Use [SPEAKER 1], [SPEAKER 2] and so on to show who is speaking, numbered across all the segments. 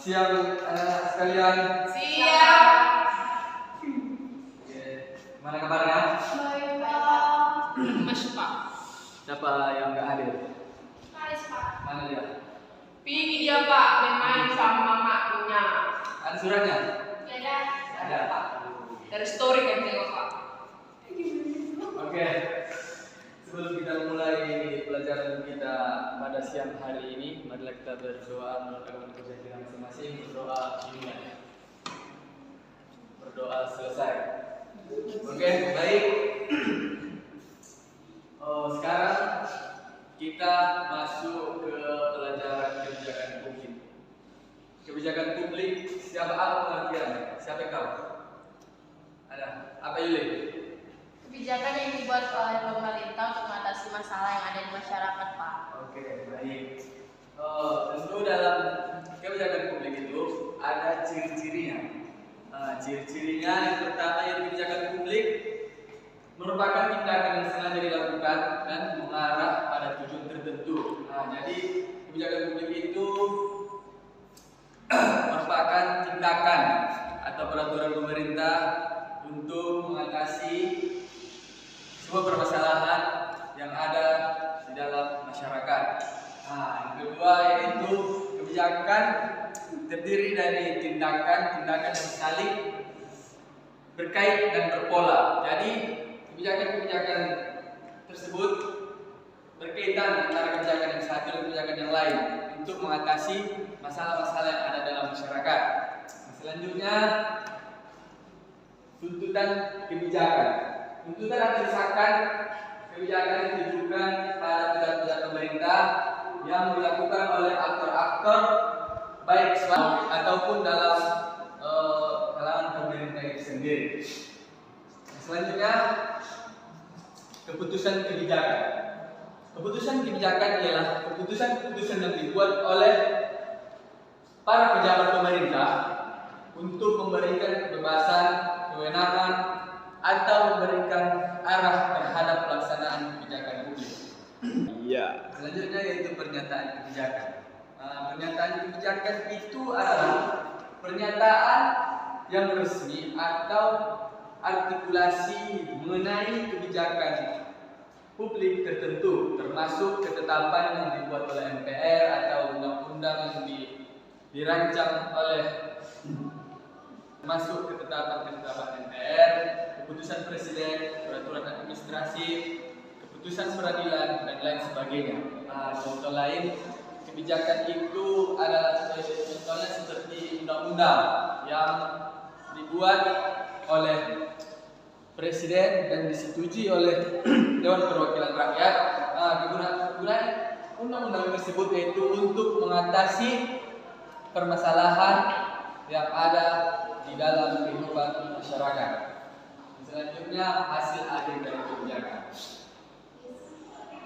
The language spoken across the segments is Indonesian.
[SPEAKER 1] Siap anak sekalian.
[SPEAKER 2] Siap.
[SPEAKER 1] Oke. Mana kabarnya?
[SPEAKER 2] Baik, Pak. Mas, Pak.
[SPEAKER 1] Siapa yang nggak hadir?
[SPEAKER 2] Haris, Pak.
[SPEAKER 1] Mana dia?
[SPEAKER 2] Pergi dia, Pak, main sama maknya.
[SPEAKER 1] Ada suratnya?
[SPEAKER 2] Ada.
[SPEAKER 1] Ada, Pak.
[SPEAKER 2] Dari story kan tengok, Pak.
[SPEAKER 1] Oke. Sebelum kita mulai pelajaran kita pada siang hari ini, marilah kita berdoa menurut kerja kita masing-masing, berdoa dimulai. Berdoa selesai. Oke, baik. Sekarang kita masuk ke pelajaran kebijakan publik. Kebijakan publik, siapa pengertiannya? Siapa kau? Ada. Apa Yuli?
[SPEAKER 3] Kebijakan yang dibuat oleh pemerintah untuk mengatasi masalah yang ada di masyarakat, Pak.
[SPEAKER 1] Oke, baik. Tentu dalam kebijakan publik itu ada ciri-cirinya. Ciri-cirinya yang pertama yang kebijakan publik merupakan tindakan yang sengaja dilakukan dan mengarah pada tujuan tertentu. Jadi kebijakan publik itu merupakan tindakan atau peraturan pemerintah untuk mengatasi sebuah permasalahan yang ada di dalam masyarakat. Yang kedua yaitu kebijakan terdiri dari tindakan-tindakan yang saling berkait dan berpola. Jadi kebijakan-kebijakan tersebut berkaitan antara kebijakan yang satu dan kebijakan yang lain untuk mengatasi masalah-masalah yang ada dalam masyarakat. Selanjutnya tuntutan kebijakan. Tuntutan atau desakan kebijakan yang ditujukan pada pihak-pihak pemerintah yang dilakukan oleh aktor-aktor baik swasta ataupun dalam kalangan pemerintah itu sendiri. Selanjutnya keputusan kebijakan. Keputusan kebijakan ialah keputusan-keputusan yang dibuat oleh para pejabat pemerintah untuk memberikan kebebasan, kewenangan atau memberikan arah terhadap pelaksanaan kebijakan publik.
[SPEAKER 4] Iya.
[SPEAKER 1] Selanjutnya yaitu pernyataan kebijakan. Pernyataan kebijakan itu adalah pernyataan yang resmi atau artikulasi mengenai kebijakan publik tertentu, termasuk ketetapan yang dibuat oleh MPR atau undang-undang yang dirancang oleh masuk ketetapan MPR, keputusan presiden, peraturan administrasi, keputusan peradilan dan lain sebagainya. Contoh lain kebijakan itu adalah contohnya seperti undang-undang yang dibuat oleh presiden dan disetujui oleh Dewan Perwakilan Rakyat. Kegunaan undang-undang tersebut yaitu untuk mengatasi permasalahan yang ada di dalam kehidupan masyarakat. Selanjutnya hasil akhir dari kebijakan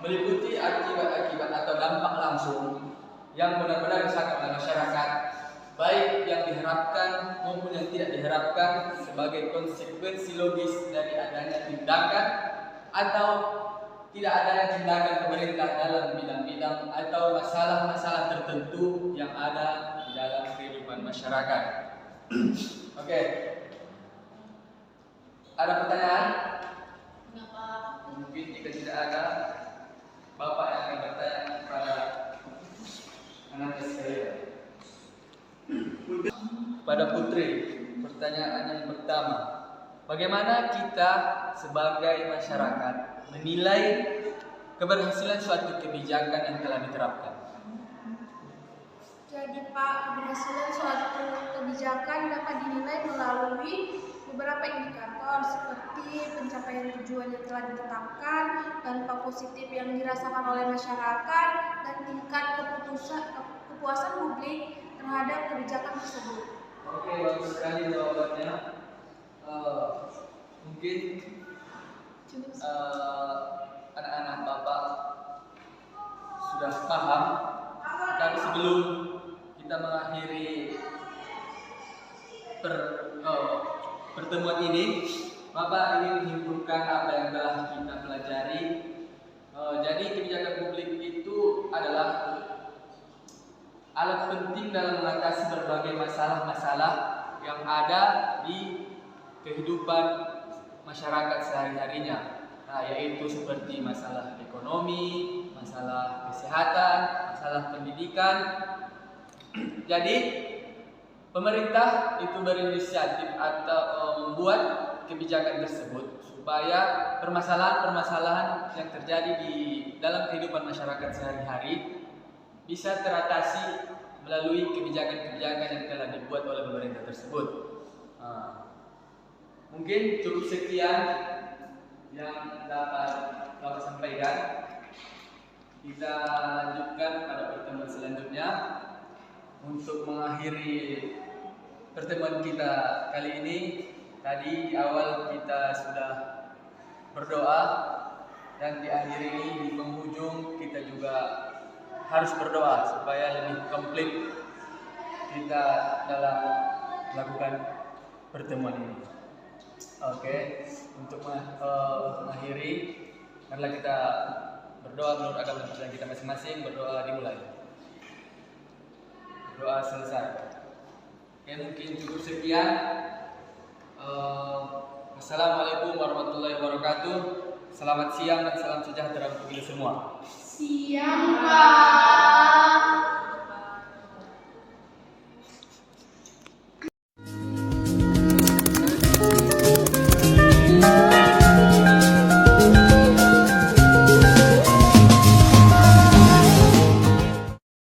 [SPEAKER 1] meliputi akibat-akibat atau dampak langsung yang benar-benar dirasakan oleh masyarakat, baik yang diharapkan maupun yang tidak diharapkan sebagai konsekuensi logis dari adanya tindakan atau tidak adanya tindakan pemerintah dalam bidang-bidang atau masalah-masalah tertentu yang ada di dalam kehidupan masyarakat. Oke. Ada pertanyaan?
[SPEAKER 3] Kenapa?
[SPEAKER 1] Mungkin jika tidak ada, Bapak yang akan bertanya kepada anak sekalian. Pada Putri, pertanyaan yang pertama, bagaimana kita sebagai masyarakat menilai keberhasilan suatu kebijakan yang telah diterapkan?
[SPEAKER 5] Jadi Pak, keberhasilan suatu kebijakan dapat dinilai melalui beberapa indikator seperti pencapaian tujuan yang telah ditetapkan, dampak positif yang dirasakan oleh masyarakat, dan tingkat kepuasan publik terhadap kebijakan tersebut.
[SPEAKER 1] Oke, bagus sekali jawabannya. Mungkin anak-anak Bapak sudah paham, tapi sebelum kita mengakhiri pertemuan ini, Bapak ingin menyimpulkan apa yang telah kita pelajari. Jadi kebijakan publik itu adalah alat penting dalam mengatasi berbagai masalah-masalah yang ada di kehidupan masyarakat sehari-harinya. Nah, yaitu seperti masalah ekonomi, masalah kesehatan, masalah pendidikan. Jadi, pemerintah itu berinisiatif atau membuat kebijakan tersebut supaya permasalahan-permasalahan yang terjadi di dalam kehidupan masyarakat sehari-hari bisa teratasi melalui kebijakan-kebijakan yang telah dibuat oleh pemerintah tersebut. Mungkin cukup sekian yang dapat Bapak sampaikan. Kita lanjutkan pada pertemuan selanjutnya. Untuk mengakhiri pertemuan kita kali ini, tadi di awal kita sudah berdoa, dan di akhir ini di penghujung kita juga harus berdoa supaya lebih komplit kita dalam melakukan pertemuan ini. Oke, untuk mengakhiri, marilah kita berdoa menurut agama Islam kita masing-masing. Berdoa dimulai. Doa selesai. Oke, mungkin cukup sekian. Wassalamualaikum warahmatullahi wabarakatuh. Selamat siang dan salam sejahtera untuk kita semua.
[SPEAKER 3] Siang, Pak.